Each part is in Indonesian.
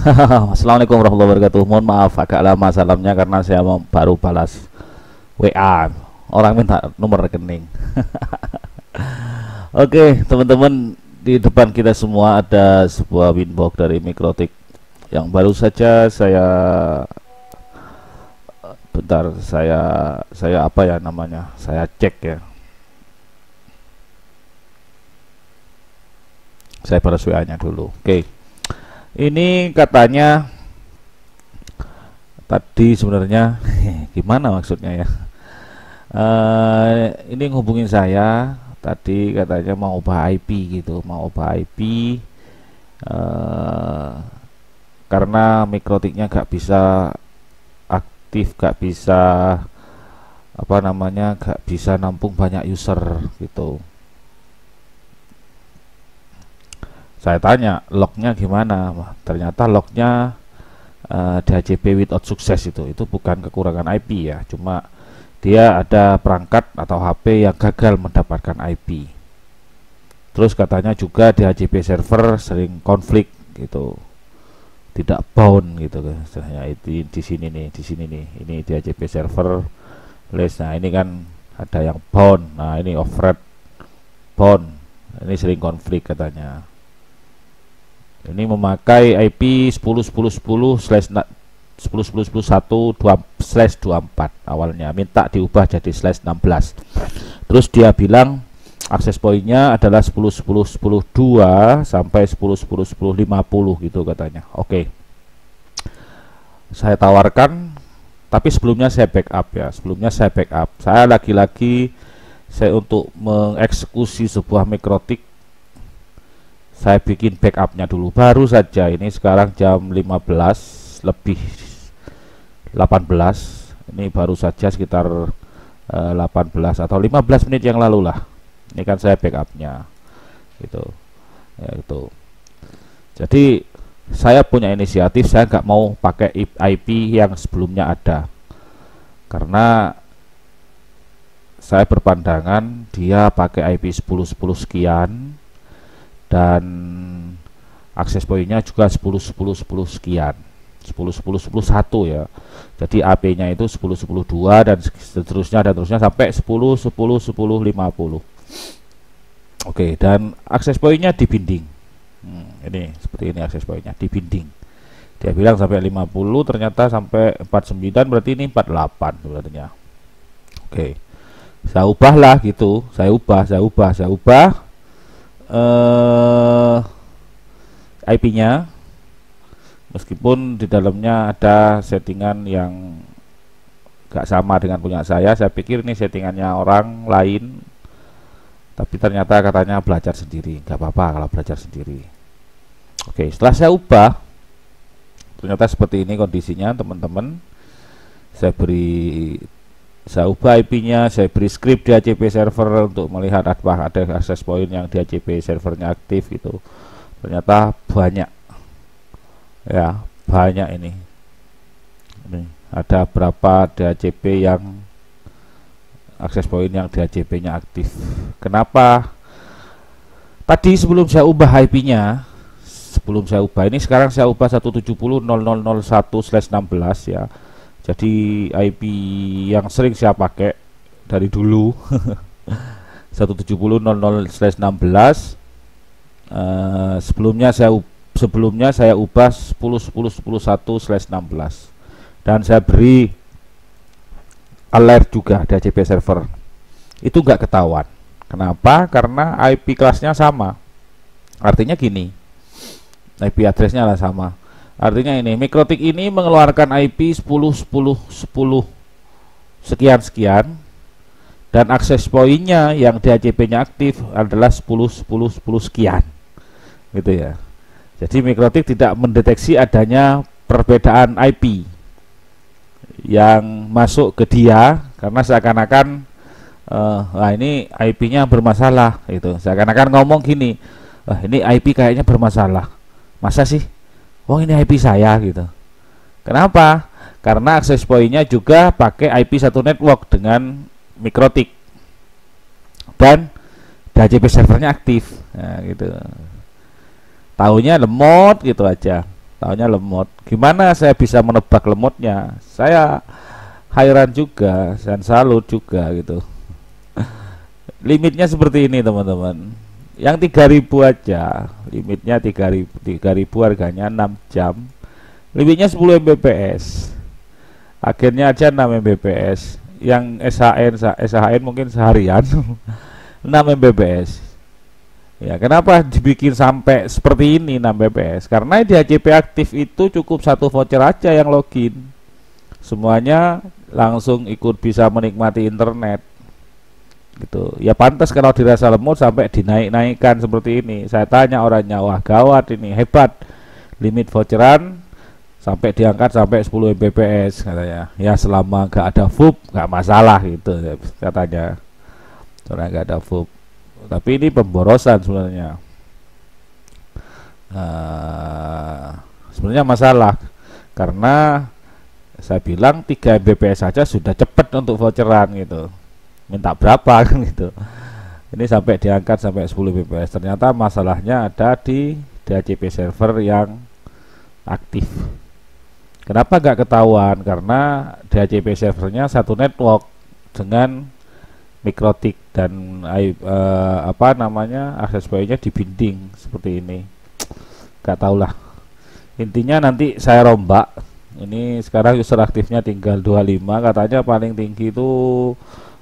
Assalamualaikum warahmatullahi wabarakatuh. Mohon maaf agak lama salamnya karena saya baru balas WA. Orang minta nomor rekening. Oke, teman-teman, di depan kita semua ada sebuah winbox dari Mikrotik yang baru saja saya apa ya namanya? Saya cek ya. Saya balas WA-nya dulu. Oke. Ini katanya tadi sebenarnya gimana maksudnya ya? Ini ngehubungin saya tadi katanya mau ubah IP gitu, mau ubah IP karena Mikrotiknya gak bisa aktif, gak bisa apa namanya, gak bisa nampung banyak user gitu. Saya tanya lognya gimana, ternyata lognya DHCP without success itu bukan kekurangan IP ya, cuma dia ada perangkat atau HP yang gagal mendapatkan IP. Terus katanya juga DHCP server sering konflik gitu, tidak bound gitu kan. Di sini nih, ini DHCP server list. Nah ini kan ada yang bound, nah ini override bound, ini sering konflik katanya. Ini memakai IP 10.10.10/10.10.1/24 awalnya, minta diubah jadi /16. Terus dia bilang akses poinnya adalah 10.10.10.2 sampai 10.10.10.50 gitu katanya. Oke. Saya tawarkan, tapi sebelumnya saya backup ya. Saya lagi-lagi untuk mengeksekusi sebuah Mikrotik, saya bikin backupnya dulu baru saja. Ini sekarang jam 15 lebih 18, ini baru saja sekitar 18 atau 15 menit yang lalu lah. Ini kan saya backupnya gitu ya, itu. Jadi saya punya inisiatif, saya nggak mau pakai IP yang sebelumnya ada karena saya berpandangan dia pakai IP 10.10 sekian dan akses poinnya juga 10.10.10 sekian, 10.10.10.1 ya. Jadi AP-nya itu 10.10.2 dan seterusnya sampai 10.10.10.50. Oke, dan akses poinnya di binding. Ini seperti ini akses poinnya di binding. Dia bilang sampai 50, ternyata sampai 49, berarti ini 48 sebenarnya. Oke. Saya ubah lah gitu. Saya ubah IP-nya, meskipun di dalamnya ada settingan yang gak sama dengan punya saya pikir ini settingannya orang lain, tapi ternyata katanya belajar sendiri. Gak apa-apa kalau belajar sendiri. Oke, setelah saya ubah, ternyata seperti ini kondisinya teman-teman. Saya ubah IP-nya, saya beri script DHCP server untuk melihat apakah ada akses point yang DHCP servernya aktif gitu. Ternyata banyak ya, banyak ini ada berapa DHCP yang akses point yang DHCP-nya aktif. Kenapa? Tadi sebelum saya ubah IP-nya, ini sekarang saya ubah 170.0.0.1/16 ya. Jadi IP yang sering saya pakai dari dulu 170.0.0/16. Sebelumnya saya ubah 10.10.10.1/16 dan saya beri alert juga DHCP server. Itu nggak ketahuan. Kenapa? Karena IP kelasnya sama. Artinya gini, IP addressnya lah sama. Artinya ini Mikrotik ini mengeluarkan IP 10.10.10 sekian dan akses poinnya yang DHCP-nya aktif adalah 10.10.10 sekian gitu ya. Jadi Mikrotik tidak mendeteksi adanya perbedaan IP yang masuk ke dia karena seakan-akan nah ini IP-nya bermasalah itu. Seakan-akan ngomong gini, ini IP kayaknya bermasalah. Masa sih? Oh ini IP saya gitu. Kenapa? Karena akses poinnya juga pakai IP satu network dengan Mikrotik dan DHCP servernya aktif. Nah, gitu. Tahunya lemot gitu aja. Taunya lemot. Gimana saya bisa menebak lemotnya? Saya hayran juga dan salut juga gitu. Limitnya seperti ini teman-teman. Yang 3000 aja, limitnya 3000 harganya 6 jam. Limitnya 10 Mbps. Akhirnya aja 6 Mbps. Yang SHN mungkin seharian 6 Mbps. Ya, kenapa dibikin sampai seperti ini 6 Mbps? Karena di HCP aktif itu cukup satu voucher aja yang login. Semuanya langsung ikut bisa menikmati internet. Gitu. Ya pantas kalau dirasa lemot sampai dinaik-naikkan seperti ini. Saya tanya orangnya, wah gawat ini, hebat. Limit voucheran sampai diangkat sampai 10 Mbps katanya. Ya selama gak ada VUB gak masalah gitu katanya. Karena gak ada VUB. Tapi ini pemborosan sebenarnya. Sebenarnya masalah karena saya bilang 3 Mbps saja sudah cepat untuk voucheran gitu. Minta berapa kan gitu. Ini sampai diangkat sampai 10 Mbps. Ternyata masalahnya ada di DHCP server yang aktif. Kenapa nggak ketahuan? Karena DHCP servernya satu network dengan Mikrotik dan akses point-nya dibinding seperti ini. Gak tau lah. Intinya nanti saya rombak. Ini sekarang user aktifnya tinggal 25, katanya paling tinggi itu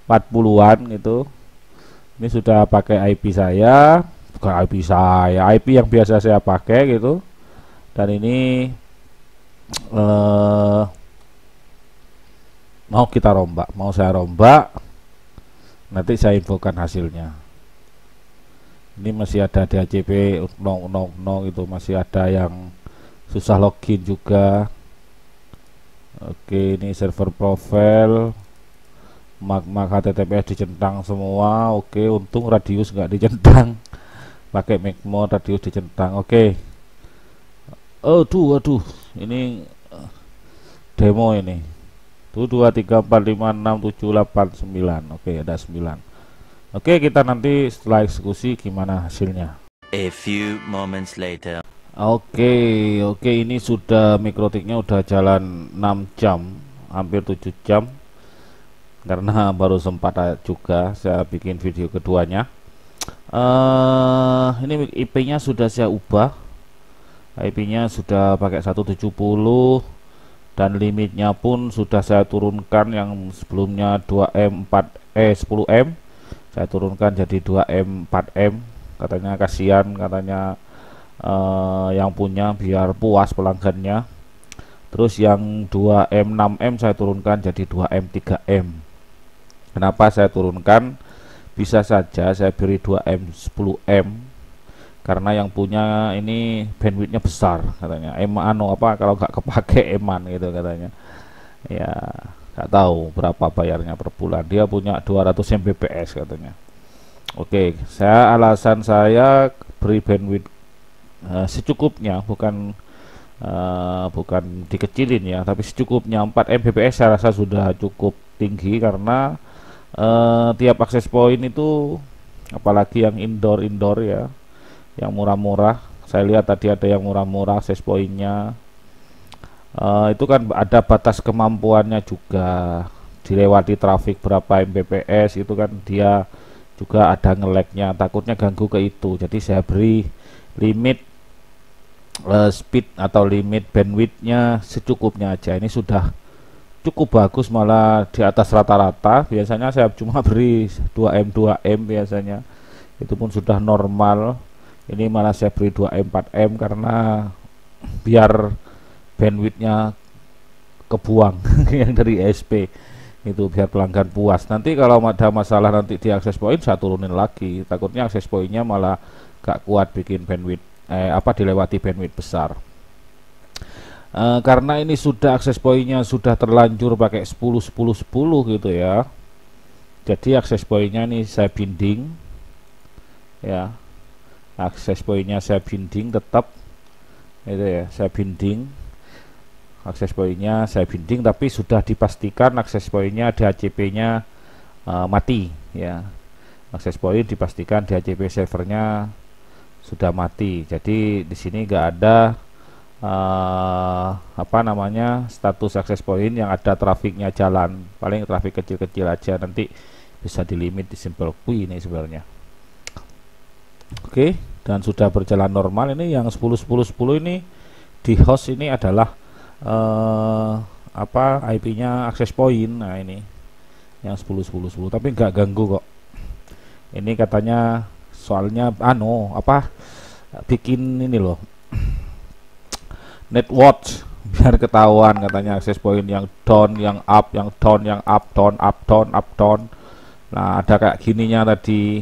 40-an gitu. Ini sudah pakai IP saya, bukan IP saya, IP yang biasa saya pakai gitu. Dan ini mau kita rombak, mau saya rombak. Nanti saya infokan hasilnya. Ini masih ada DHCP 000 itu, masih ada yang susah login juga. Oke, ini server profile, mag HTTPS dicentang semua. Oke, untung radius nggak dicentang. Pakai Macmod radius dicentang. Oke. Aduh, ini demo ini. 1 2 3 4 5 6 7 8 9. Oke, ada 9. Oke, kita nanti setelah eksekusi gimana hasilnya. A few moments later. Oke, ini sudah mikrotiknya udah jalan 6 jam, hampir 7 jam. Karena baru sempat juga saya bikin video keduanya. Ini IP-nya sudah saya ubah. IP-nya sudah pakai 170. Dan limitnya pun sudah saya turunkan, yang sebelumnya 2M 10M saya turunkan jadi 2M 4M. Katanya kasihan, katanya yang punya biar puas pelanggannya. Terus yang 2M 6M saya turunkan jadi 2M 3M. Kenapa saya turunkan? Bisa saja saya beri 2M 10M karena yang punya ini bandwidthnya besar katanya. Kalau nggak kepake eman gitu katanya. Ya nggak tahu berapa bayarnya per bulan. Dia punya 200 Mbps katanya. Oke, alasan saya beri bandwidth secukupnya, bukan dikecilin ya, tapi secukupnya. 4 Mbps saya rasa sudah cukup tinggi karena tiap akses point itu, apalagi yang indoor ya, yang murah-murah. Saya lihat tadi ada yang murah-murah akses pointnya, itu kan ada batas kemampuannya juga, dilewati trafik berapa Mbps itu kan dia juga ada nge-lag-nya, takutnya ganggu ke itu. Jadi saya beri limit speed atau limit bandwidthnya secukupnya aja. Ini sudah cukup bagus, malah di atas rata-rata. Biasanya saya cuma beri 2M biasanya, itu pun sudah normal. Ini malah saya beri 2M 4M karena biar bandwidthnya kebuang yang dari SP itu, biar pelanggan puas. Nanti kalau ada masalah nanti di akses point saya turunin lagi, takutnya akses pointnya malah gak kuat bikin bandwidth dilewati bandwidth besar. Karena ini sudah akses pointnya sudah terlanjur pakai 10 gitu ya, jadi akses pointnya ini saya binding ya, akses pointnya saya binding tetap itu ya, saya binding akses pointnya, saya binding, tapi sudah dipastikan akses pointnya DHCP nya mati ya. Akses point dipastikan DHCP servernya sudah mati, jadi di sini nggak ada apa namanya, status access point yang ada trafiknya jalan, paling trafik kecil-kecil aja, nanti bisa dilimit di simple queue ini sebenarnya. Oke, dan sudah berjalan normal. Ini yang 10.10.10 ini di host ini adalah apa, IP-nya access point. Nah ini yang 10.10.10, tapi nggak ganggu kok. Ini katanya soalnya apa, bikin ini loh, netwatch, biar ketahuan katanya access point yang down, yang up, yang down, yang up, down, up, down, up, down. Nah ada kayak gininya tadi.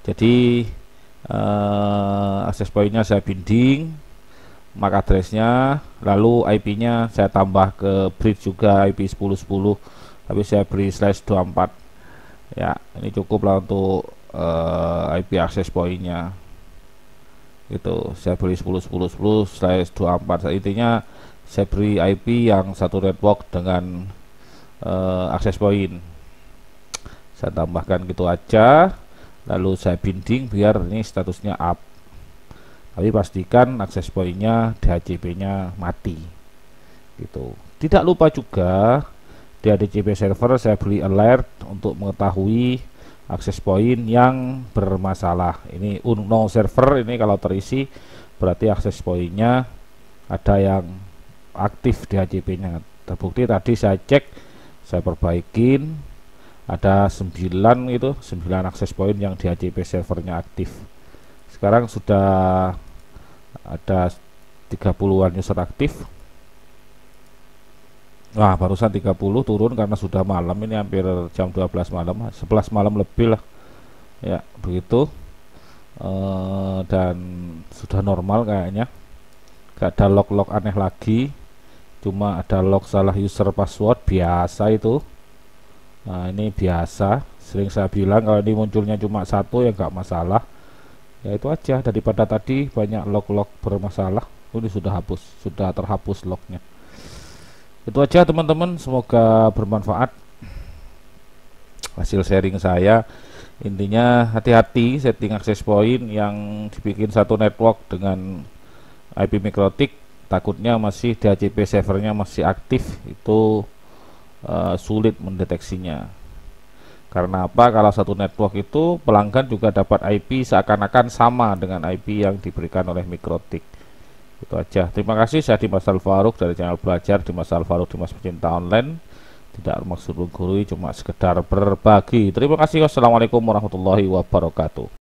Jadi access pointnya saya binding MAC addressnya, lalu IP-nya saya tambah ke bridge juga IP 10.10, tapi saya beri /24 ya. Ini cukup lah untuk IP access pointnya itu. Saya beri 10.10.10/24. Intinya saya beri IP yang satu network dengan access point. Saya tambahkan gitu aja, lalu saya binding biar ini statusnya up, tapi pastikan access point-nya DHCP-nya mati gitu. Tidak lupa juga DHCP server saya beri alert untuk mengetahui access point yang bermasalah. Ini unknown server, ini kalau terisi berarti access point-nya ada yang aktif DHCP-nya. Terbukti tadi saya cek, saya perbaikin, ada 9 itu, 9 access point yang DHCP servernya aktif. Sekarang sudah ada 30-an user aktif. Wah, barusan 30 turun karena sudah malam, ini hampir jam 12 malam, 11 malam lebih lah ya, begitu. Dan sudah normal kayaknya, gak ada log-log aneh lagi, cuma ada log salah user password, biasa itu. Nah ini biasa, sering saya bilang kalau ini munculnya cuma satu ya gak masalah ya, itu aja. Daripada tadi banyak log-log bermasalah, ini sudah terhapus lognya. Itu aja teman-teman, semoga bermanfaat hasil sharing saya. Intinya hati-hati setting access point yang dibikin satu network dengan IP MikroTik, takutnya masih DHCP servernya masih aktif, itu sulit mendeteksinya. Karena apa? Kalau satu network itu pelanggan juga dapat IP seakan-akan sama dengan IP yang diberikan oleh MikroTik. Itu aja. Terima kasih. Saya Dimas Al-Faruq dari channel Belajar Dimas Al-Faruq, Dimas Pecinta Online. Tidak maksud menggurui, cuma sekedar berbagi. Terima kasih. Wassalamualaikum warahmatullahi wabarakatuh.